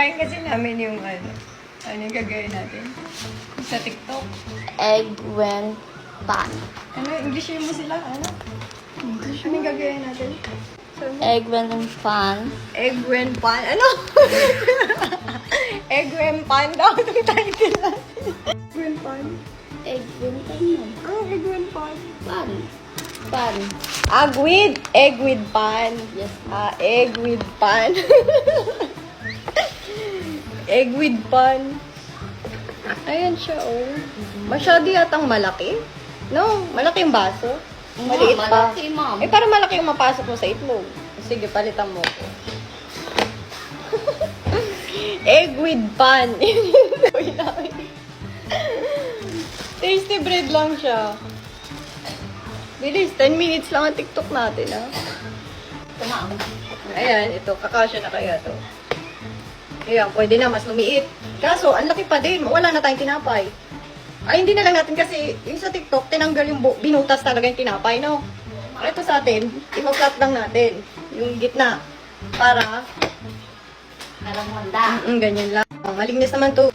Gagayin kasi namin yung ano yung gagawin natin? Sa TikTok. Egg when pan. Ano, English mo sila, ano? Ano yung gagawin natin? Egg when pan. Egg when pan, ano? Egg when pan daw itong title natin. Egg when pan. Egg when pan yun. Egg when pan. Pan. Pan. Egg with pan. Yes. Egg with pan. Egg with pan. Ayan siya, oh. Masyado yatang malaki. No, malaki yung baso. Maliit pa. Malaki, ma'am. Para malaki yung mapasok mo sa itlog. Sige, palitan mo ko. Egg with pan. Tasty bread lang siya. Bilis, 10 minutes lang ang TikTok natin, ha? Ito, ma'am. Ayan, ito, kakasya na kaya to. Ayan, pwede na, mas lumiit. Kaso, ang laki pa din, wala na tayong tinapay. Ay, hindi na lang natin kasi, yung sa TikTok, tinanggal yung binutas talaga yung tinapay, no? Ito sa atin, i-flat lang natin, yung gitna, para, Parang manda. ganyan lang. Malinis naman to.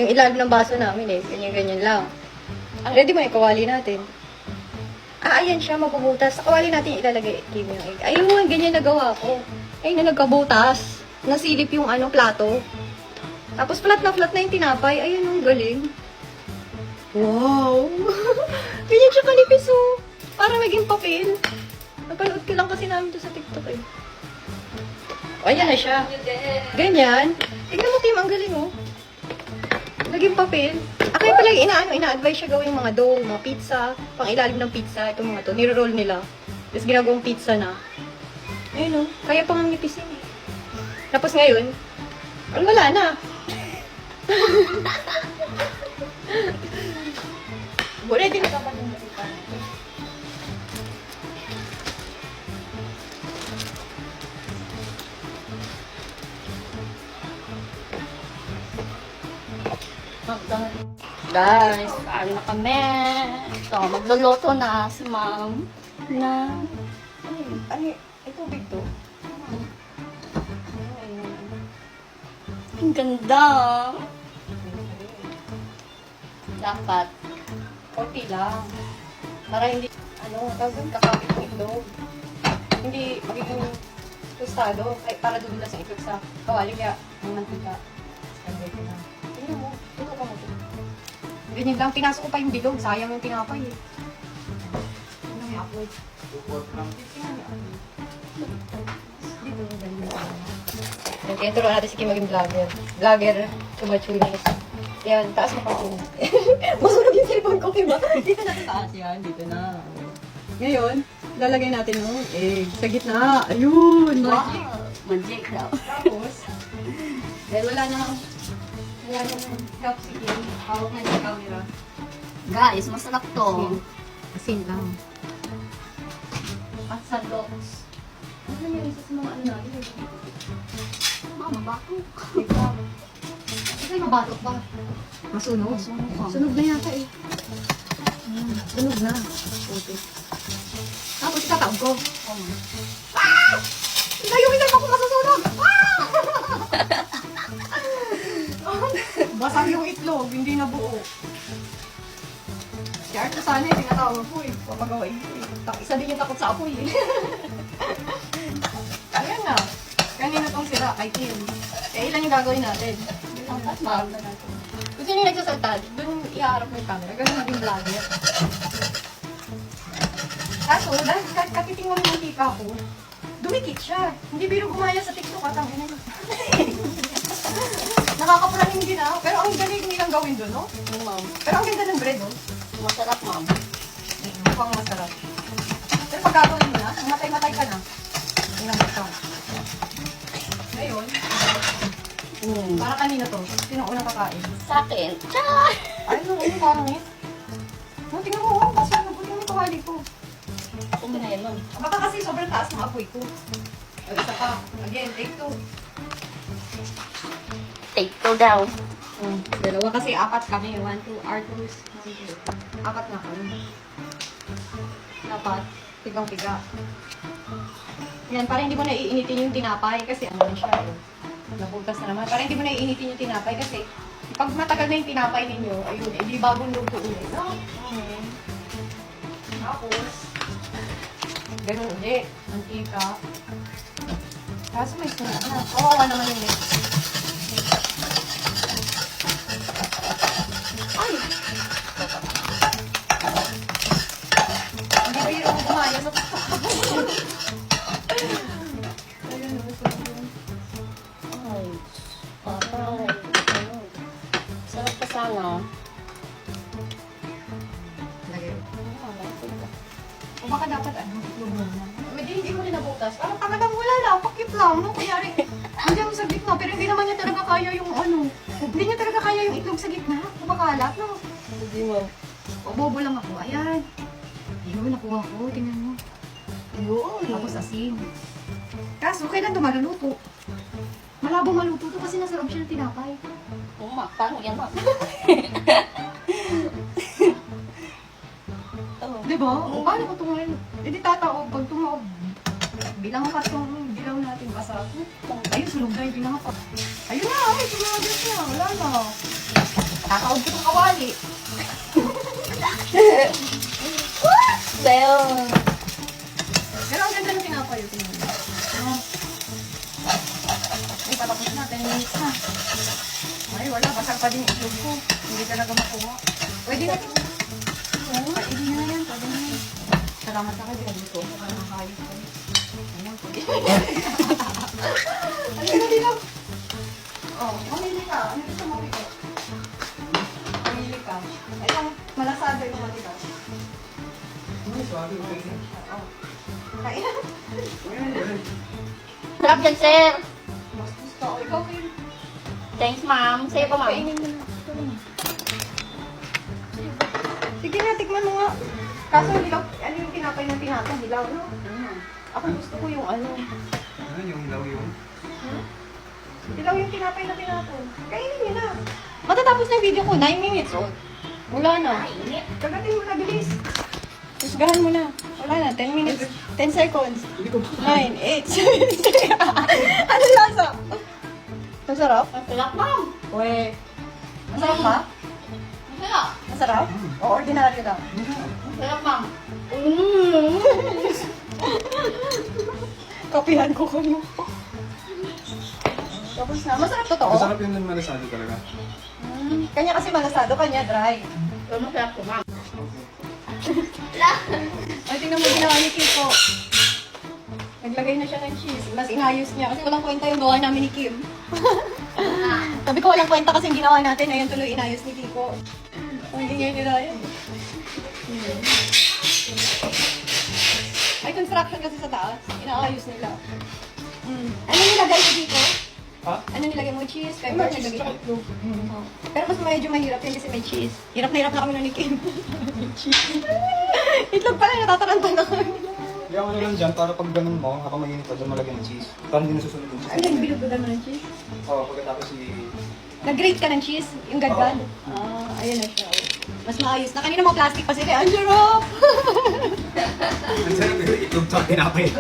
Yung ilalim ng baso namin eh, ganyan lang. Ready mo yung kawali natin. Ayan siya, mabubutas. Sa kawali natin ilalagay yung egg. Ayun, ganyan nagawa ko. Ayun na nagkabutas. Nasilip yung plato. Tapos flat na yung tinapay. Ayun, ang galing. Wow! Ganyan siya kalipis, oh. Parang naging papel. Napanood ko lang kasi namin to sa TikTok, eh. Ayan na siya. Ganyan. Tignan mo, Tim, ang galing, oh. Naging papel. Ako yung pala ina-advise siya gawin mga dough, mga pizza, pang ilalim ng pizza, itong mga to, niro-roll nila. Tapos ginagawang pizza na. Ayun, oh. Kaya pang nipisin, eh. Tapos ngayon, wala na. Ready na ka ba ng pizza? Guys, kain na kami. So, magluluto na si ma'am na Ano, ay tubig to? ang ganda. Dapat. Konti lang. Para hindi, tawag kakapit ng itlog. Hindi magiging tostado. Para dudulas ang itlog sa kawali. Kaya, ang mantika. Sabay ko na. Tingnan mo. Tuto ka mo to. Ganyan lang. Pinasok ko pa yung bilog. Sayang yung tinapay eh. Tingnan mo yung upload. Tingnan mo yung upload. Dito yung ganyan. Yan, turuan natin si Kim maging vlogger. Vlogger, tumachulis. Yan, taas mo pa po. Masunog yung cellphone ko, diba? Dito na sa taas yan, dito na. Ngayon, lalagay natin yung egg sa gitna. Ayun, magic. Magic daw. Tapos, dahil wala na help si Kim. Hawak na yung camera. Guys, masarap to. Asin lang. At sa dogs. Ano yung isa sa mga ano natin? Mama, batok. Ikaw. Kasi mabatok pa. Masunog? Sunog na yata eh. Sunog na. Okay. Tapos itataog ko. Ah! Layuin ako masusunog! Ah! Basag yung itlog, hindi na buo. Si Art na sana eh, tinatawag ko eh. Papagawain ko eh. Isa din yung takot sa apoy eh. Ayan na. Kanina tong sira kay Kim. Eh, ilan yung gagawin natin? Kung sino yung nagsasalta, doon iharap mo yung camera. Ganun naging vlogger. Kaso, dahil kakiting mo yung mantika ko, dumikit siya. Hindi biro gumaya sa TikTok at ang ina. Nakakapraning din ah. Pero ang galing nilang gawin doon, no? Ma'am, Pero ang ganda ng bread, no? masarap, ma'am. Mukhang masarap. Pero pag gagawin mo na, matay-matay ka na. Tingnan mo ito. Ngayon, para kanina to. Sino unang kakain? Sa akin. Char! Ay, no, ano pangit? No, tingnan mo, oh. Kasi nabuti yung kawali ko. Kung na yun, ma'am. Baka kasi sobrang taas ng apoy ko. O, isa pa. Again, take two. Take two daw. Dalawa kasi apat kami. 1, 2, R2. 1, 2. Apat na kami. Dapat. Tigang-tiga. Yan, para hindi mo na iinitin yung tinapay kasi ano na siya eh. Nabutas na naman. Para hindi mo na iinitin yung tinapay kasi pag matagal na yung tinapay ninyo, ayun, edi bagong luto ulit. No? Tapos, ganun ulit. Mantika. Kaso may sura na. Kawawa naman yun eh. Ay! Hindi ba yung kumaya sa ayun, masarap yun. Ay, parang, sarap pa sana. Lagay. Ah, O baka dapat ano, lumon na. Hindi mo rin nabutas. Parang talagang wala lang, pakit lang, no? Kunyari, hindi mo sa gitna, pero hindi naman niya talaga kaya yung ano. Hindi niya talaga kaya yung itlog sa gitna. Kumakalat, no? Hindi mo. O, bobo lang ako. Ayan. Ayun, nakuha ko. Tingnan mo. Ayun. Tapos asin. Kaso, kailan ito maluluto? Malabo maluto to kasi nasa loob siya ng tinapay. Oo, ma. Paano yan, ma? Oh. Di ba? O, paano ko ito ngayon? Hindi tataob. Pag tumaob, bilang ka itong bilaw natin. Basta, ayun, sulog na yung bilang ka. Ayun na, ay, tumagin siya. Wala na. Tataob ko itong kawali. Bell. Pero ang ganda ng tinapay yung tingnan mo. Ano? Ay, patapos na. 10 minutes na. Ay, wala. Basag pa din yung itlog ko. Hindi talaga makuha. Pwede na. Oo, hindi na yan. Pwede na yan. Salamat sa kayo. Dito. Nakakayos ko. Ayan. Ano na din ako? Oh, mamili ka. Ano gusto mo ito? Mamili ka. Ayun, malasada yung matigas. Oh. Kain. Sarap yan, sir. Mas gusto ko. Ikaw kayo. Thanks, ma'am. Sa'yo pa, ma'am. Kainin mo na. Sige na, tikman mo nga. Kaso hilaw, ano yung tinapay ng tinapay? Hilaw, no? Ako gusto ko yung ano. Ano yung ilaw yung? Hilaw yung tinapay na tinapay. Kainin niyo na. Matatapos na yung video ko. 9 minutes, oh. Wala na. Kagatin mo na, bilis. Husgahan mo na. Wala na, 10 minutes. 10 seconds. 9, 8, 7, 6. Ano lasa? Masarap? Ang sarap, ma'am. Uwe. Masarap ba? Ang sarap. Masarap? O ordinaryo lang? Ang sarap, ma'am. Kapihan ko kayo. Tapos na. Masarap totoo. Masarap yun ng malasado talaga. Kanya kasi malasado, kanya dry. Pero masarap ko, ma'am. Ay, tingnan mo ginawa ni Kiko. Naglagay na siya ng cheese. Mas inayos niya. Kasi walang kwenta yung gawa namin ni Kim. Sabi ko walang kwenta kasi yung ginawa natin. Ayun tuloy inayos ni Kiko. Ang ingay nila yan. Ay, construction kasi sa taas. Inaayos nila. Ano nilagay ni Kiko? Ha? Ano nilagay mo? Cheese? Pepper? Nilagay mo? Pero mas medyo mahirap yun kasi may cheese. Hirap na hirap na kami na ni Kim. Cheese. Itlog pala, natataranta na kami. Yung ano lang dyan, para pag ganun mo, habang mainit pa dyan malagyan ng cheese. Para hindi nasusunod yung cheese. Ano yung binubugan mo ng cheese? Oo, pagkatapos Nag-grate ka ng cheese? Yung gadgad? Ah, ayun na siya. Mas maayos na. Kanina mo plastic pa sila. Ang sarap! Ang sarap pero itlog sa tinapay.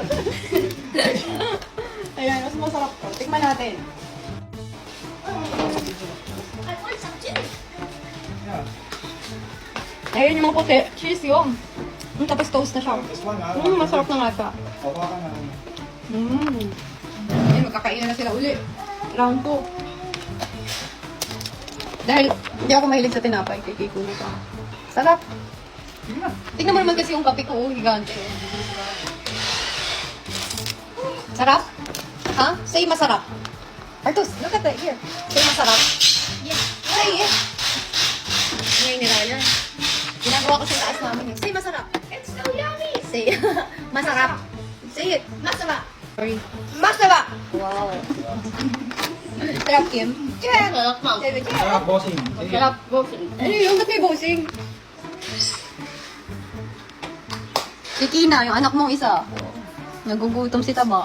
Ayan, mas masarap to. Tikman natin. Yeah. Ayun yung mga puti. Cheese yung. Tapos toast na siya. This one ha. Masarap na nga siya. Oo, ka na. Ayun, magkakainan na sila uli. Round 2. Dahil hindi ako mahilig sa tinapay, kay Kiko nito. Sarap. Tingnan mo naman kasi yung kape ko, oh, gigante. Sarap? Ha? Say masarap. Artus, look at that here. Say masarap. Yes. Say it. Ngayon ni Ryan. Ginagawa ko sa taas namin. Say masarap. It's so yummy. Say masarap. Say it. Masarap. Sorry. Masarap. Wow. Sarap, Kim. Yeah. Sarap, ma'am. Say it. Sarap, bossing. Sige. Sarap, bossing. Ano yung ba't may bossing? Si Tina, yung anak mong isa. Nagugutom si Taba.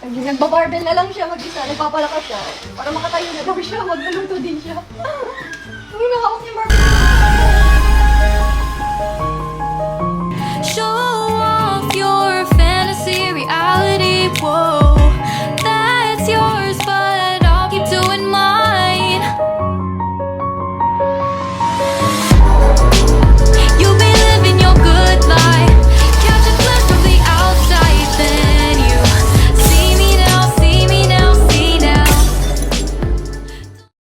Nagbabarbell na lang siya mag-isa. Nagpapalakas siya. Para makatayo na daw siya. Magluluto din siya.